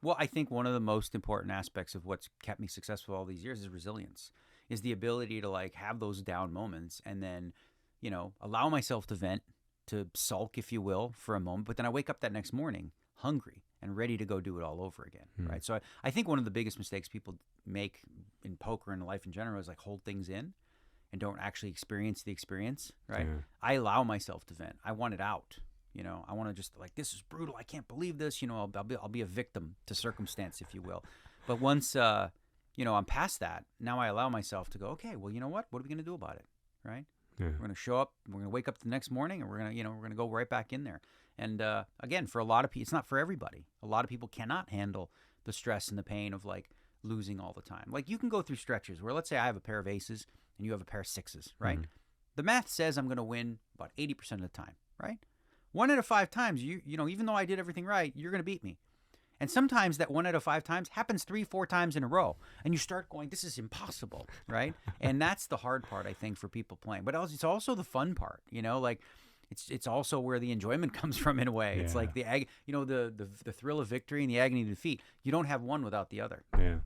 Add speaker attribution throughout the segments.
Speaker 1: Well, I think one of the most important aspects of what's kept me successful all these years is resilience, is the ability to like have those down moments and then, allow myself to vent, to sulk, if you will, for a moment. But then I wake up that next morning hungry and ready to go do it all over again.
Speaker 2: Hmm.
Speaker 1: Right. So I think one of the biggest mistakes people make in poker and life in general is like hold things in and don't actually experience the experience. Right.
Speaker 2: Yeah.
Speaker 1: I allow myself to vent. I want it out. I want to just like, this is brutal. I can't believe this. I'll be a victim to circumstance, if you will. But once, I'm past that, now I allow myself to go, okay, well, you know what? What are we going to do about it? Right?
Speaker 2: Yeah.
Speaker 1: We're going to show up. We're going to wake up the next morning and we're going to go right back in there. And again, for a lot of people, it's not for everybody. A lot of people cannot handle the stress and the pain of like losing all the time. Like you can go through stretches where let's say I have a pair of aces and you have a pair of sixes, right?
Speaker 2: Mhm.
Speaker 1: The math says I'm going to win about 80% of the time, right? 1 out of 5 times, even though I did everything right, you're going to beat me. And sometimes that 1 out of 5 times happens 3-4 times in a row. And you start going, this is impossible, right? And that's the hard part, I think, for people playing. But it's also the fun part, like it's also where the enjoyment comes from in a way. It's
Speaker 2: Yeah.
Speaker 1: like the thrill of victory and the agony of defeat. You don't have one without the other.
Speaker 2: Yeah.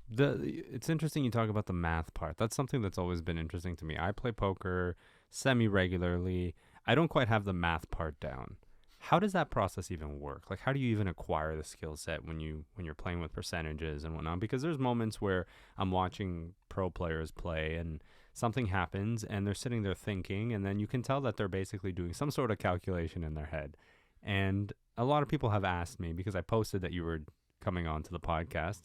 Speaker 2: It's interesting you talk about the math part. That's something that's always been interesting to me. I play poker semi-regularly. I don't quite have the math part down. How does that process even work? Like, how do you even acquire the skill set when you're playing with percentages and whatnot? Because there's moments where I'm watching pro players play and something happens and they're sitting there thinking, and then you can tell that they're basically doing some sort of calculation in their head. And a lot of people have asked me, because I posted that you were coming on to the podcast,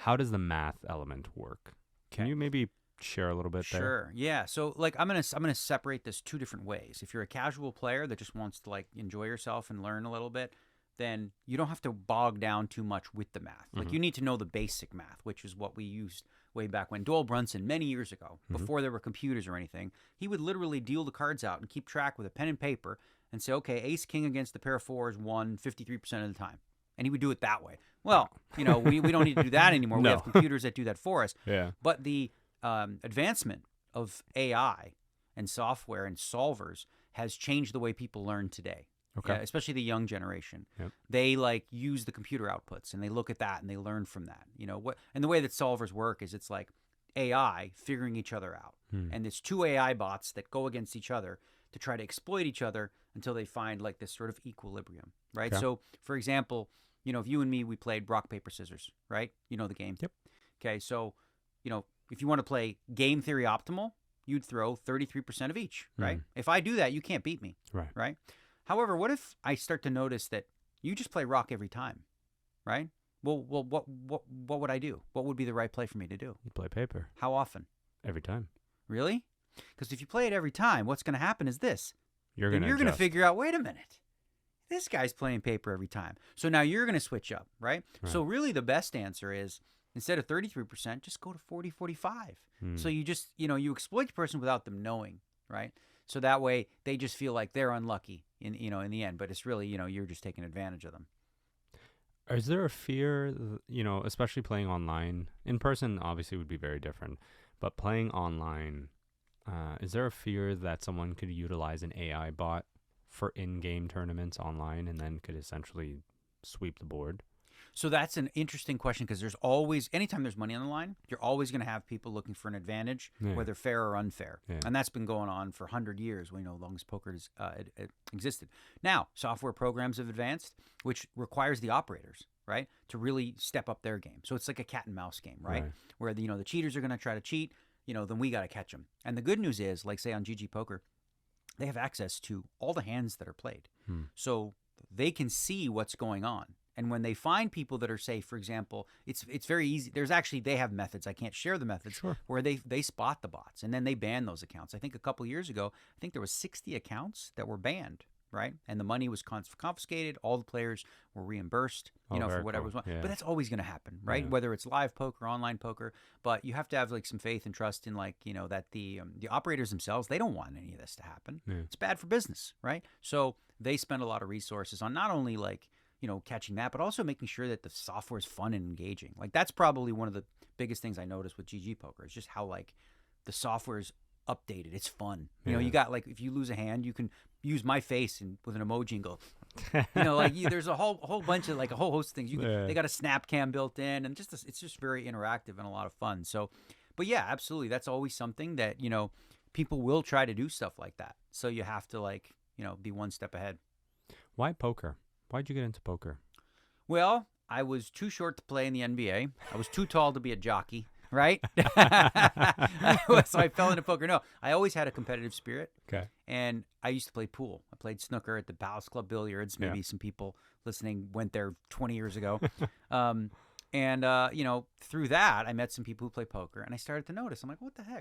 Speaker 2: how does the math element work? Can
Speaker 1: Okay.
Speaker 2: you maybe share a little bit there?
Speaker 1: Sure. Yeah. So like I'm gonna separate this 2 different ways. If you're a casual player that just wants to like enjoy yourself and learn a little bit, then you don't have to bog down too much with the math. Like you need to know the basic math, which is what we used way back when. Doyle Brunson, many years ago, before there were computers or anything, he would literally deal the cards out and keep track with a pen and paper and say, okay, ace king against the pair of fours won 53% of the time. And he would do it that way. Well, we don't need to do that anymore. We
Speaker 2: No.
Speaker 1: have computers that do that for us.
Speaker 2: Yeah.
Speaker 1: But the advancement of AI and software and solvers has changed the way people learn today.
Speaker 2: Okay.
Speaker 1: Yeah, especially the young generation.
Speaker 2: Yep.
Speaker 1: They like use the computer outputs and they look at that and they learn from that. And the way that solvers work is it's like AI figuring each other out. And it's 2 AI bots that go against each other to try to exploit each other until they find like this sort of equilibrium, right?
Speaker 2: Okay.
Speaker 1: So, for example, if you and me, we played rock, paper, scissors, right? You know the game.
Speaker 2: Yep.
Speaker 1: Okay, so, if you want to play game theory optimal, you'd throw 33% of each, right? If I do that, you can't beat me,
Speaker 2: Right.
Speaker 1: right? However, what if I start to notice that you just play rock every time, right? Well, what would I do? What would be the right play for me to do?
Speaker 2: You play paper
Speaker 1: How often?
Speaker 2: every time.
Speaker 1: Really? Because if you play it every time, what's going to happen is this.
Speaker 2: You're
Speaker 1: Then
Speaker 2: going
Speaker 1: you're going to
Speaker 2: adjust.
Speaker 1: figure out, wait a minute, this guy's playing paper every time. So now you're going to switch up, right? So really the best answer is instead of 33%, just go to 40, 45. So you just, you exploit the person without them knowing, right? So that way they just feel like they're unlucky in the end, but it's really, you're just taking advantage of them.
Speaker 2: Is there a fear, especially playing online? In person, obviously, would be very different. But playing online, is there a fear that someone could utilize an AI bot for in-game tournaments online and then could essentially sweep the board?
Speaker 1: So that's an interesting question because there's always, anytime there's money on the line, you're always going to have people looking for an advantage,
Speaker 2: Yeah.
Speaker 1: whether fair or unfair.
Speaker 2: Yeah.
Speaker 1: And that's been going on for 100 years, long as poker has existed. Now, software programs have advanced, which requires the operators, right, to really step up their game. So it's like a cat and mouse game, right? Where, the cheaters are going to try to cheat, then we got to catch them. And the good news is, like say on GG Poker, they have access to all the hands that are played. So they can see what's going on. And when they find people that are, say, for example, it's very easy. They have methods. I can't share the methods.
Speaker 2: Sure.
Speaker 1: Where they spot the bots and then they ban those accounts. I think a couple years ago, there was 60 accounts that were banned, right? And the money was confiscated. All the players were reimbursed, for
Speaker 2: very
Speaker 1: whatever
Speaker 2: cool.
Speaker 1: was.
Speaker 2: Yeah.
Speaker 1: But that's always going to happen, right?
Speaker 2: Yeah.
Speaker 1: Whether it's live poker, online poker. But you have to have like some faith and trust in that the operators themselves, they don't want any of this to happen.
Speaker 2: Yeah.
Speaker 1: It's bad for business, right? So they spend a lot of resources on not only catching that, but also making sure that the software is fun and engaging. Like that's probably one of the biggest things I noticed with GG Poker is just how the software is updated. It's fun.
Speaker 2: Yeah.
Speaker 1: You got if you lose a hand, you can use my face and with an emoji and go, You know, like there's a whole bunch of like a whole host of things.
Speaker 2: Yeah.
Speaker 1: They got a snap cam built in, and it's just very interactive and a lot of fun. So, but yeah, absolutely, that's always something that people will try to do stuff like that. So you have to like be one step ahead.
Speaker 2: Why poker? Why'd you get into poker?
Speaker 1: Well, I was too short to play in the NBA. I was too tall to be a jockey. Right? So I fell into poker. No, I always had a competitive spirit.
Speaker 2: Okay.
Speaker 1: And I used to play pool. I played snooker at the Palace Club Billiards. Maybe some people listening went there 20 years ago. And through that, I met some people who play poker. And I started to notice, I'm like, what the heck?